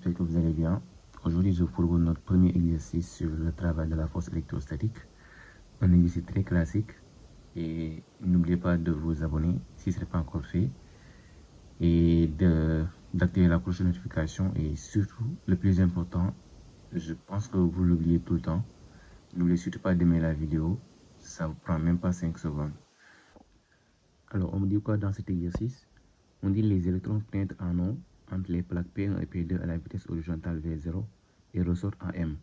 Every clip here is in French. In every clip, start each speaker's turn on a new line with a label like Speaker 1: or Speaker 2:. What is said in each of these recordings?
Speaker 1: j'espère que vous allez bien. Aujourd'hui, je vous propose notre premier exercice sur le travail de la force électrostatique. Un exercice très classique. Et n'oubliez pas de vous abonner si ce n'est pas encore fait. Et d'activer la cloche de notification. Et surtout, le plus important, je pense que vous l'oubliez tout le temps. N'oubliez surtout pas d'aimer la vidéo. Ça ne vous prend même pas 5 secondes. Alors, on me dit quoi dans cet exercice? On dit les électrons pénètrent en O entre les plaques P1 et P2 à la vitesse horizontale V0 et ressortent en M.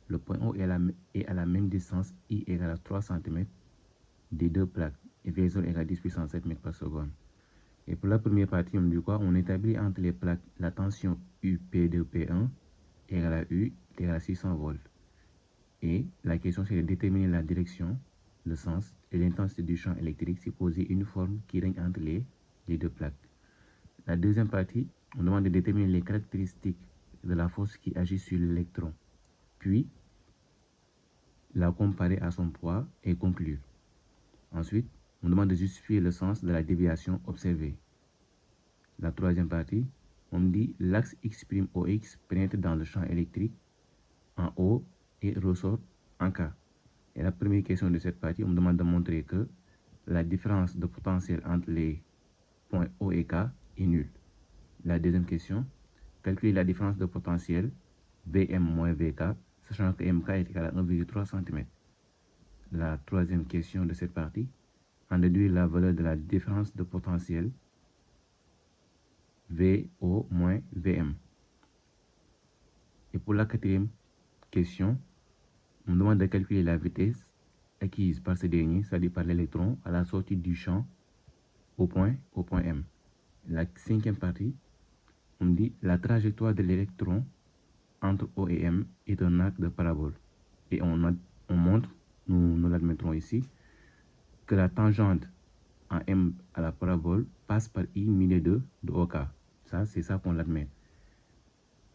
Speaker 1: Le point O est à la même distance, I égale à 3 cm des deux plaques et V0 égale à 10 puissance 7 mètres par seconde. Et pour la première partie, on dit quoi? On établit entre les plaques la tension UP2P1 égale à U égale à 600 volts. Et la question c'est de déterminer la direction, le sens et l'intensité du champ électrique supposé uniforme qui règne entre les deux plaques. La deuxième partie, on demande de déterminer les caractéristiques de la force qui agit sur l'électron, puis la comparer à son poids et conclure. Ensuite, on demande de justifier le sens de la déviation observée. La troisième partie, on dit l'axe X'(OX) pénètre dans le champ électrique en O et ressort en K. Et la première question de cette partie, on me demande de montrer que la différence de potentiel entre les points O et K est nulle. La deuxième question, calculer la différence de potentiel Vm moins Vk, sachant que Mk est égal à 1,3 cm. La troisième question de cette partie, en déduire la valeur de la différence de potentiel Vo moins Vm. Et pour la quatrième question, on demande de calculer la vitesse acquise par ce dernier, c'est-à-dire par l'électron, à la sortie du champ au point M. La cinquième partie, on dit la trajectoire de l'électron entre O et M est un arc de parabole. Et on montre, nous l'admettrons ici, que la tangente en M à la parabole passe par I millier de OK. Ça, c'est ça qu'on l'admet.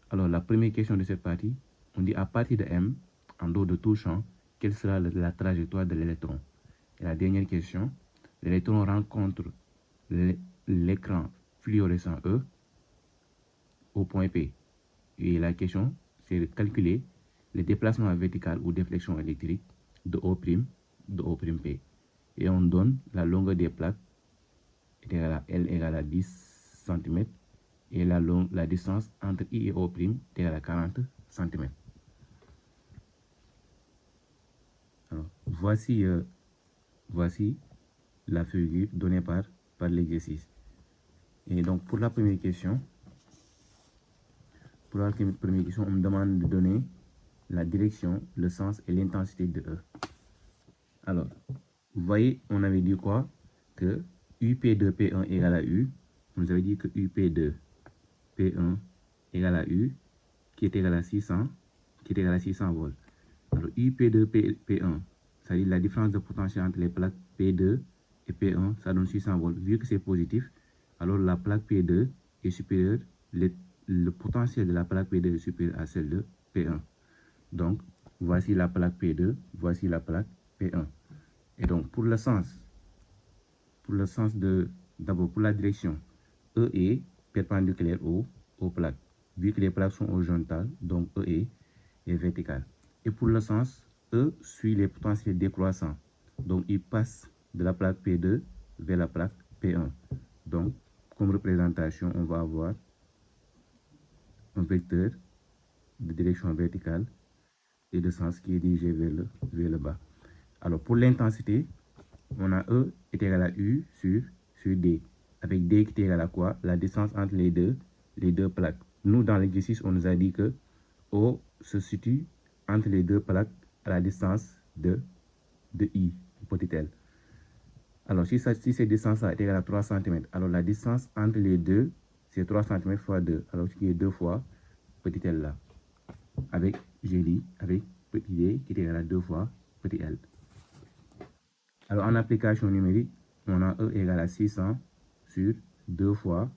Speaker 1: Alors, la première question de cette partie, on dit à partir de M, en dehors de tout champ, quelle sera la trajectoire de l'électron? Et la dernière question, l'électron rencontre l'écran fluorescent E au point P. Et la question, c'est de calculer le déplacement vertical ou déflexion électrique de O'P. Et on donne la longueur des plaques L égale à 10 cm et la distance entre I et O' est égale à 40 cm. Alors, voici la figure donnée par l'exercice. Et donc, pour la première question, on me demande de donner la direction, le sens et l'intensité de E. Alors, vous voyez, on avait dit quoi? Que UP2P1 égale à U. On nous avait dit que UP2P1 égale à U, qui est égal à 600 volts. Alors, UP2P1, c'est-à-dire la différence de potentiel entre les plaques P2 et P1, ça donne 600 volts. Vu que c'est positif, alors la plaque P2 est supérieure, le potentiel de la plaque P2 est supérieur à celle de P1. Donc, voici la plaque P2, voici la plaque P1. Et donc, pour le sens d'abord pour la direction, E est perpendiculaire aux plaques. Vu que les plaques sont horizontales, donc E est vertical. Et pour le sens, E suit les potentiels décroissants. Donc, il passe de la plaque P2 vers la plaque P1. Donc, comme représentation, on va avoir un vecteur de direction verticale et de sens qui est dirigé vers le bas. Alors, pour l'intensité, on a E est égal à U sur D. Avec D qui est égal à quoi? La distance entre les deux plaques. Nous, dans l'exercice, on nous a dit que O se situe entre les deux plaques à la distance de I, petit l. Alors, si cette distance-là est égale à 3 cm, alors la distance entre les deux, c'est 3 cm fois 2, alors ce qui est 2 fois petit l là. Avec, j'ai dit, avec petit d qui est égal à 2 fois petit l. Alors, en application numérique, on a E égale à 600 sur 2 fois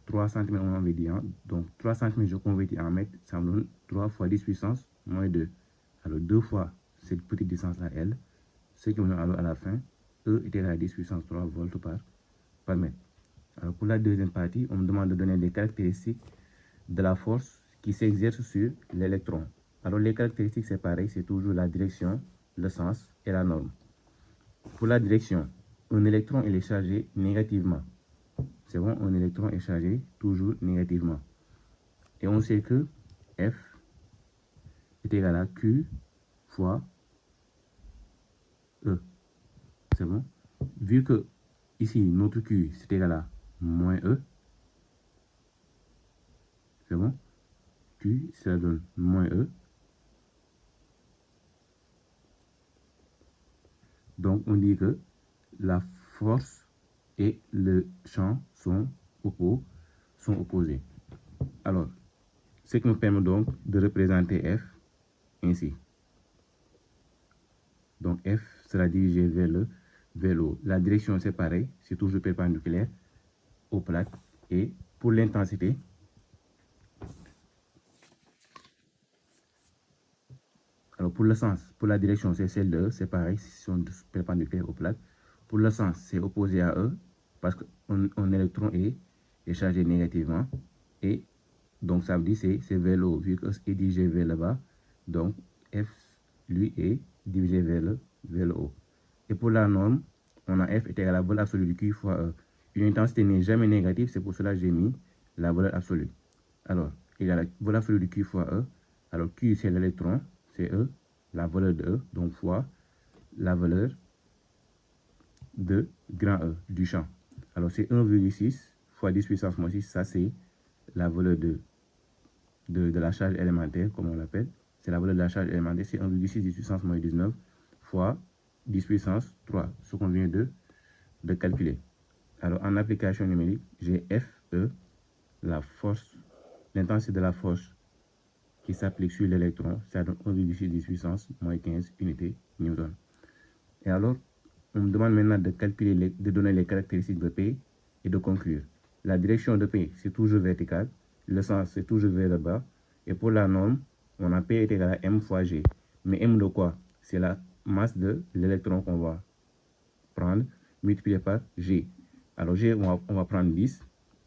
Speaker 1: 3 cm, on avait dit. Donc, 3 cm, je convertis en mètres, ça me donne 3 fois 10 puissance moins 2. Alors, 2 fois cette petite distance-là, L, ce qui me donne alors à la fin, E est égal à 10 puissance 3 volts par mètre. Alors, pour la deuxième partie, on me demande de donner les caractéristiques de la force qui s'exerce sur l'électron. Alors les caractéristiques, c'est pareil, c'est toujours la direction, le sens et la norme. Pour la direction, un électron il est chargé négativement. C'est bon, un électron est chargé toujours négativement. Et on sait que F est égal à Q fois E. C'est bon? Vu que ici, notre Q, c'est égal à moins E. C'est bon? Q, ça donne moins E. Donc, on dit que la force et le champ sont opposés. Alors, ce qui me permet donc de représenter F ainsi. Donc, F sera dirigé vers le haut. La direction, c'est pareil, c'est toujours perpendiculaire aux plaques. Et pour l'intensité, alors pour le sens, pour la direction, c'est celle de E, c'est pareil, ils sont perpendiculaires aux plaques. Pour le sens, c'est opposé à E, parce qu'un électron est chargé négativement. Et donc, ça veut dire que c'est vers le haut, vu que E est dirigé vers le bas. Donc, F, lui, est dirigé vers le haut. Et pour la norme, on a F est égal à la valeur absolue du Q fois E. Une intensité n'est jamais négative, c'est pour cela que j'ai mis la valeur absolue. Alors, égal à la valeur absolue du Q fois E. Alors, Q, c'est l'électron, c'est E, la valeur de E, donc fois la valeur de grand E, du champ. Alors, c'est 1,6 fois 10 puissance moins 6, ça c'est la valeur de la charge élémentaire, comme on l'appelle. C'est la valeur de la charge élémentaire, c'est 1,6 10 puissance moins 19 fois 10 puissance 3, ce qu'on vient de calculer. Alors, en application numérique, j'ai Fe, la force, l'intensité de la force qui s'applique sur l'électron, ça donne 1,6 10 puissance moins 15 unités Newton. Et alors, on me demande maintenant de calculer, de donner les caractéristiques de P et de conclure. La direction de P, c'est toujours vertical, le sens, c'est toujours vers le bas, et pour la norme, on a P est égal à M fois G. Mais M de quoi? C'est la masse de l'électron qu'on va prendre, multiplié par G. Alors G, on va prendre 10,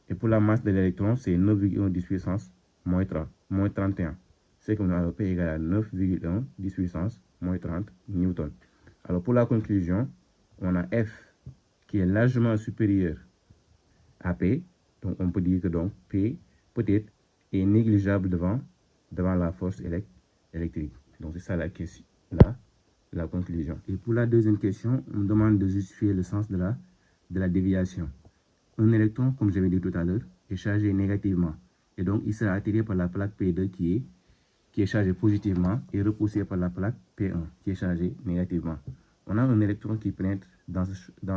Speaker 1: et pour la masse de l'électron, c'est 9,1 10 puissance moins 30, moins 31. C'est qu'on a P égale à 9,1 10 puissance moins 30 Newton. Alors pour la conclusion, on a F qui est largement supérieur à P. Donc on peut dire que donc P peut-être est négligeable devant la force électrique. Donc c'est ça la question, la conclusion. Et pour la deuxième question, on me demande de justifier le sens de la déviation. Un électron, comme j'avais dit tout à l'heure, est chargé négativement. Et donc il sera attiré par la plaque P2 qui est chargée positivement et repoussé par la plaque P1 qui est chargée négativement. On a un électron qui pénètre dans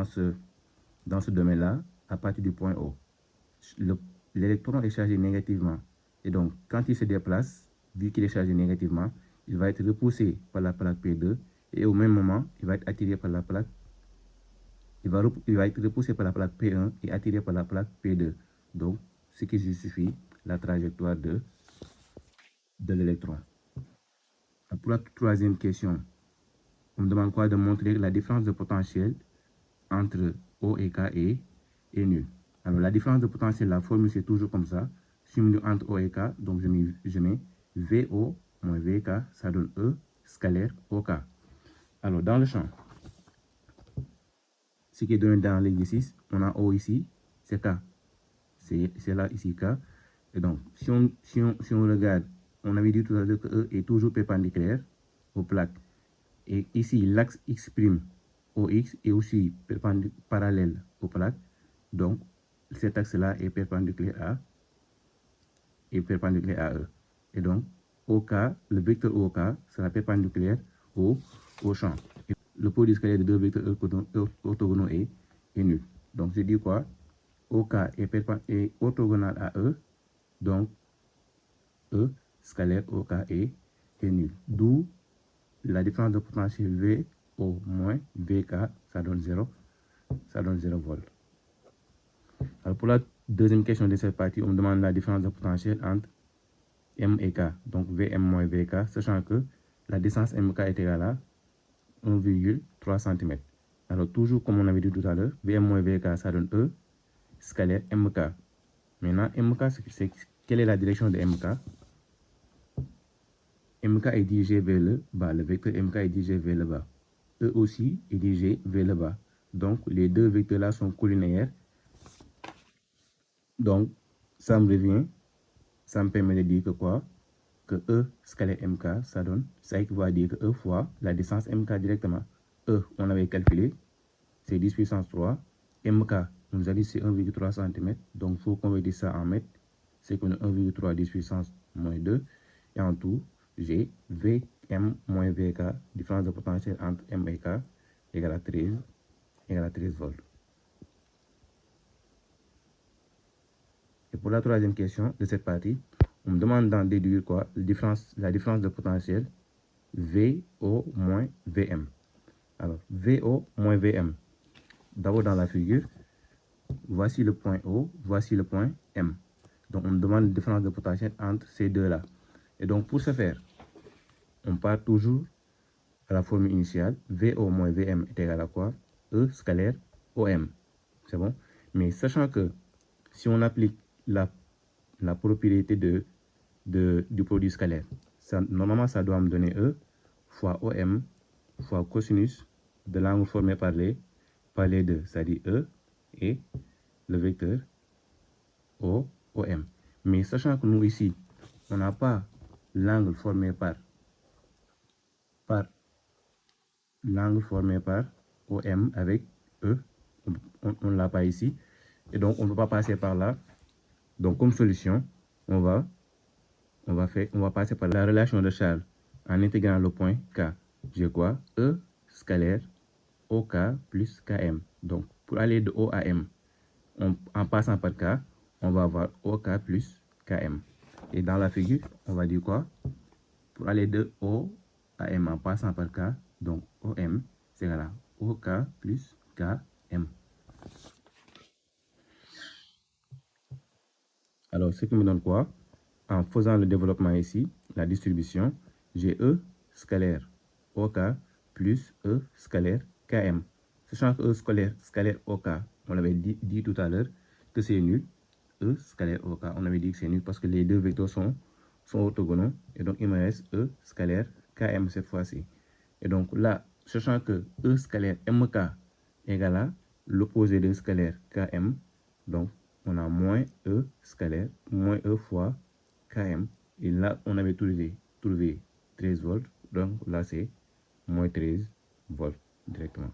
Speaker 1: ce domaine-là à partir du point O. L'électron est chargé négativement. Et donc, quand il se déplace, vu qu'il est chargé négativement, il va être repoussé par la plaque P2 et au même moment, il va être attiré par la plaque. Il va être repoussé par la plaque P1 et attiré par la plaque P2. Donc, ce qui justifie la trajectoire de l'électron. Pour la troisième question, on me demande quoi? De montrer la différence de potentiel entre O et K est nulle. Alors la différence de potentiel, la formule c'est toujours comme ça. Somme entre O et K, donc je mets VO moins VK, ça donne E scalaire OK. Alors dans le champ, ce qui est donné dans l'exercice, on a O ici, c'est K. C'est là ici K. Et donc si on regarde, on avait dit tout à l'heure que E est toujours perpendiculaire aux plaques. Et ici, l'axe X' OX est aussi parallèle aux plaques. Donc, cet axe-là est perpendiculaire à E. Et donc, OK, le vecteur OK sera perpendiculaire au champ. Et le produit scalaire de deux vecteurs orthogonaux est nul. Donc, je dis quoi? OK est orthogonal à E. Donc, E scalaire OK est nul. D'où la différence de potentiel VO moins VK, ça donne 0 volts. Alors pour la deuxième question de cette partie, on me demande la différence de potentiel entre M et K, donc VM moins VK, sachant que la distance MK est égale à 1,3 cm. Alors toujours comme on avait dit tout à l'heure, VM moins VK, ça donne E scalaire MK. Maintenant, MK, quelle est la direction de MK? MK est dirigé vers le bas. Le vecteur MK est dirigé vers le bas. E aussi est dirigé vers le bas. Donc, les deux vecteurs-là sont collinéaires. Donc, ça me permet de dire que quoi? Que E scalaire MK, ça équivaut à dire que E fois la distance MK directement. E, on avait calculé, c'est 10 puissance 3. MK, on nous a dit c'est 1,3 cm. Donc, il faut convertir ça en mètres. C'est qu'on a 1,3 10 puissance moins 2. Et en tout, j'ai Vm moins Vk, différence de potentiel entre M et K, égale à 13 volts. Et pour la troisième question de cette partie, on me demande d'en déduire quoi? La différence de potentiel VO moins VM. Alors, VO moins VM. D'abord dans la figure, voici le point O, voici le point M. Donc, on me demande la différence de potentiel entre ces deux-là. Et donc, pour ce faire, on part toujours à la formule initiale. VO moins VM est égal à quoi? E scalaire OM. C'est bon? Mais sachant que si on applique la propriété du produit scalaire, normalement, ça doit me donner E fois OM fois cosinus de l'angle formé par les deux, c'est-à-dire E et le vecteur OM. Mais sachant que nous ici, on n'a pas l'angle formé par OM avec E, on ne l'a pas ici, et donc on ne peut pas passer par là. Donc comme solution, on va passer par la relation de Charles en intégrant le point K. J'ai quoi? E scalaire OK plus KM. Donc pour aller de O à M, en passant par K, on va avoir OK plus KM. Et dans la figure, on va dire quoi? Pour aller de O à M en passant par K, donc OM, c'est égal à OK plus KM. Alors, ce qui me donne quoi? En faisant le développement ici, la distribution, j'ai E scalaire OK plus E scalaire KM. Sachant que E scalaire OK, on l'avait dit tout à l'heure que c'est nul. E scalaire OK, on avait dit que c'est nul parce que les deux vecteurs sont orthogonaux. Et donc, il me reste E scalaire KM cette fois-ci. Et donc là, sachant que E scalaire MK égale à l'opposé de scalaire KM, donc on a moins E scalaire, moins E fois KM. Et là, on avait trouvé 13 volts. Donc là, c'est moins 13 volts directement.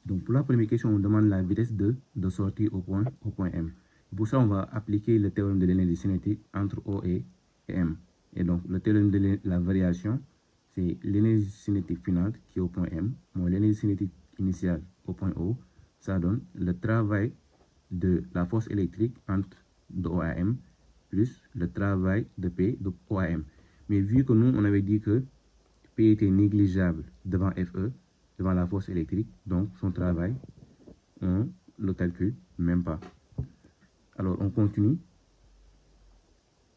Speaker 1: Donc pour la première question, on demande la vitesse de sortie au point M. Pour ça, on va appliquer le théorème de l'énergie cinétique entre O et M. Et donc le théorème de la variation, c'est l'énergie cinétique finale qui est au point M, moins l'énergie cinétique initiale au point O. Ça donne le travail de la force électrique entre de O à M plus le travail de P de O à M. Mais vu que nous, on avait dit que P était négligeable devant FE, devant la force électrique, donc son travail, on le calcule même pas. Alors, on continue.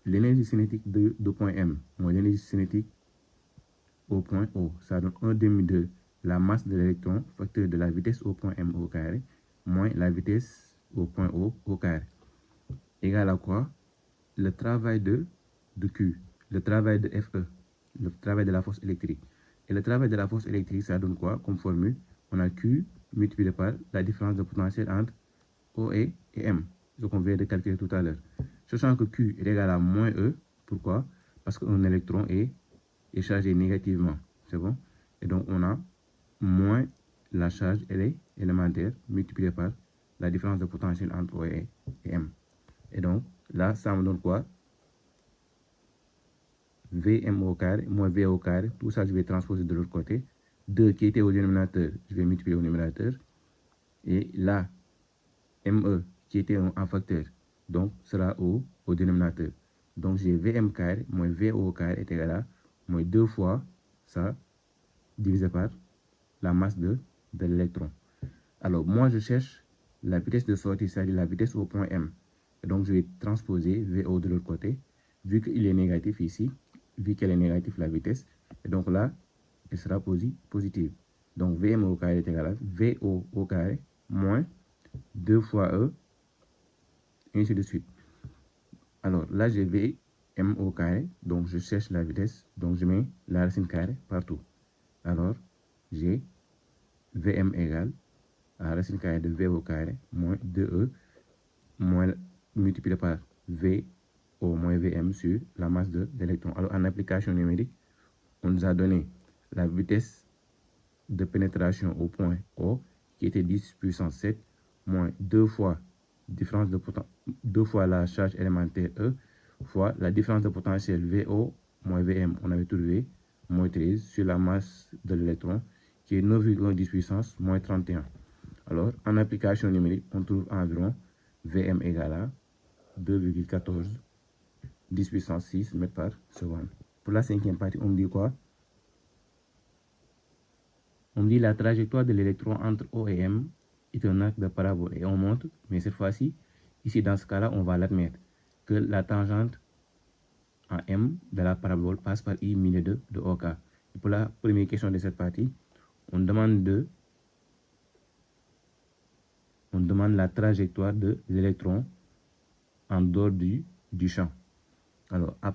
Speaker 1: L'énergie cinétique de point M moins l'énergie cinétique au point O, ça donne 1 demi de la masse de l'électron, facteur de la vitesse au point M au carré, moins la vitesse au point O au carré. Égal à quoi? Le travail de Q, le travail de FE, le travail de la force électrique. Et le travail de la force électrique, ça donne quoi comme formule? On a Q multiplié par la différence de potentiel entre O et M, ce qu'on vient de calculer tout à l'heure. Sachant que Q est égal à moins E, pourquoi? Parce qu'un électron est chargé négativement, c'est bon? Et donc on a moins la charge élémentaire multipliée par la différence de potentiel entre O et M. Et donc là, ça me donne quoi? Vm au carré moins V au carré, tout ça je vais transposer de l'autre côté. 2 qui était au dénominateur, je vais multiplier au numérateur. Et là, ME qui était en facteur, donc sera au dénominateur. Donc j'ai Vm carré moins V au carré est égal à moins 2 fois ça divisé par la masse de l'électron. Alors moi je cherche la vitesse de sortie, c'est-à-dire la vitesse au point M. Et donc je vais transposer VO de l'autre côté, vu qu'il est négatif ici, vu qu'elle est négative la vitesse, et donc là, elle sera positive. Donc Vm au carré est égal à VO au carré moins 2 fois E, et ainsi de suite. Alors là, j'ai m au carré, donc je cherche la vitesse, donc je mets la racine carrée partout. Alors, j'ai Vm égale la racine carrée de V au carré moins 2E moins multiplié par V au moins Vm sur la masse de l'électron. Alors, en application numérique, on nous a donné la vitesse de pénétration au point O qui était 10 puissance 7 moins 2 fois différence de potentiel, 2 fois la charge élémentaire E fois la différence de potentiel VO moins Vm, on avait trouvé moins 13 sur la masse de l'électron qui est 9,10 puissance moins 31. Alors, en application numérique, on trouve environ Vm égale à 2,14 10 puissance 6 mètres par seconde. Pour la cinquième partie, on me dit quoi? On dit la trajectoire de l'électron entre O et M est un arc de parabole et on montre, mais cette fois-ci, ici dans ce cas-là, on va l'admettre, que la tangente en M de la parabole passe par I milieu de OK. Et pour la première question de cette partie, on demande la trajectoire de l'électron en dehors du champ. Alors, à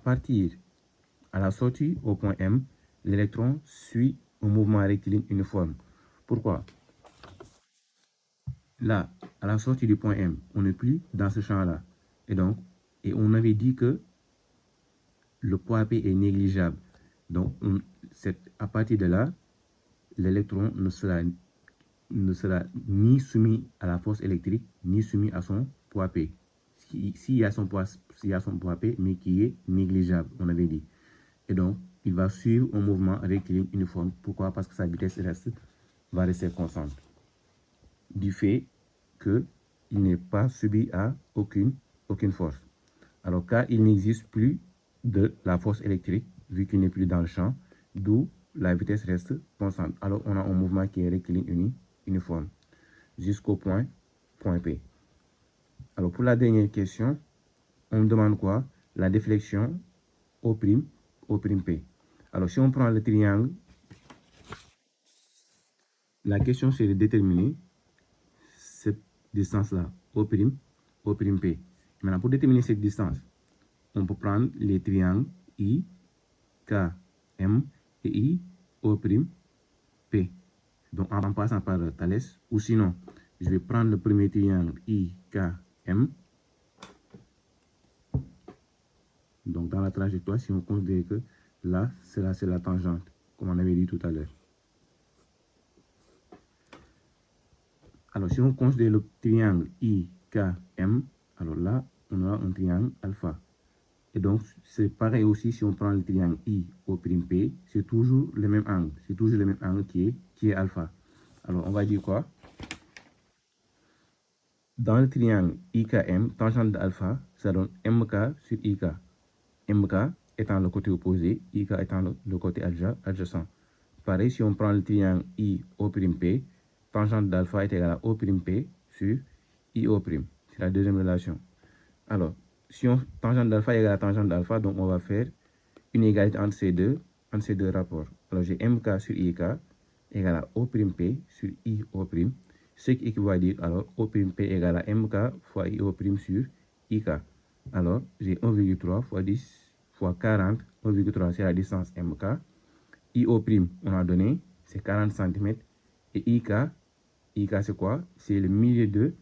Speaker 1: la sortie au point M, l'électron suit un mouvement rectiligne uniforme. Pourquoi? Là, à la sortie du point M, on n'est plus dans ce champ-là. Et on avait dit que le poids P est négligeable. Donc, à partir de là, l'électron ne sera ni soumis à la force électrique, ni soumis à son poids P. S'il y a son poids P, mais qui est négligeable, on avait dit. Et donc, il va suivre un mouvement rectiligne uniforme. Pourquoi? Parce que sa vitesse va rester constante. Du fait qu'il n'est pas subi à aucune force. Alors, car il n'existe plus de la force électrique, vu qu'il n'est plus dans le champ, d'où la vitesse reste constante. Alors, on a un mouvement qui est rectiligne uniforme jusqu'au point P. Alors, pour la dernière question, on me demande quoi? La déflexion au prime P. Alors, si on prend le triangle, la question c'est de déterminer cette distance-là, O', P. Maintenant, pour déterminer cette distance, on peut prendre les triangles I, K, M et I, O', P. Donc, en passant par Thalès, ou sinon, je vais prendre le premier triangle I, K, M. Donc, dans la trajectoire, si on considère que là, c'est la tangente, comme on avait dit tout à l'heure. Alors, si on considère le triangle IKM, alors là, on aura un triangle alpha. Et donc, c'est pareil aussi si on prend le triangle IO'P, c'est toujours le même angle. C'est toujours le même angle qui est alpha. Alors, on va dire quoi? Dans le triangle IKM, tangente de alpha, ça donne MK sur IK. MK étant le côté opposé, IK étant le côté adjacent. Pareil, si on prend le triangle IO'P, tangente d'alpha est égale à O'P sur IO'. C'est la deuxième relation. Alors, si tangente d'alpha est égale à tangente d'alpha, donc on va faire une égalité entre ces deux rapports. Alors, j'ai MK sur IK égale à O'P sur IO', ce qui équivaut à dire alors O'P égale à MK fois IO' sur IK. Alors, j'ai 1,3 fois 10 fois 40, 1,3 c'est la distance MK. IO', on a donné, c'est 40 cm. Et IK c'est quoi? C'est le milieu de...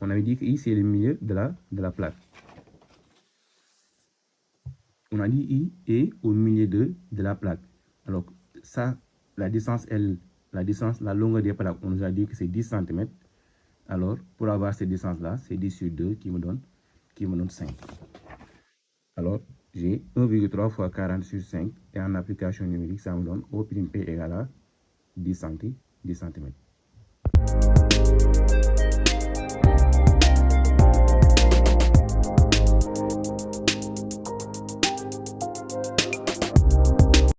Speaker 1: On avait dit que I, c'est le milieu de la plaque. On a dit I est au milieu de la plaque. Alors, ça, la longueur des plaques, on nous a dit que c'est 10 cm. Alors, pour avoir cette distance-là, c'est 10 sur 2 qui me donne 5. Alors, j'ai 1,3 fois 40 sur 5. Et en application numérique, ça me donne O'P égale à 10 cm.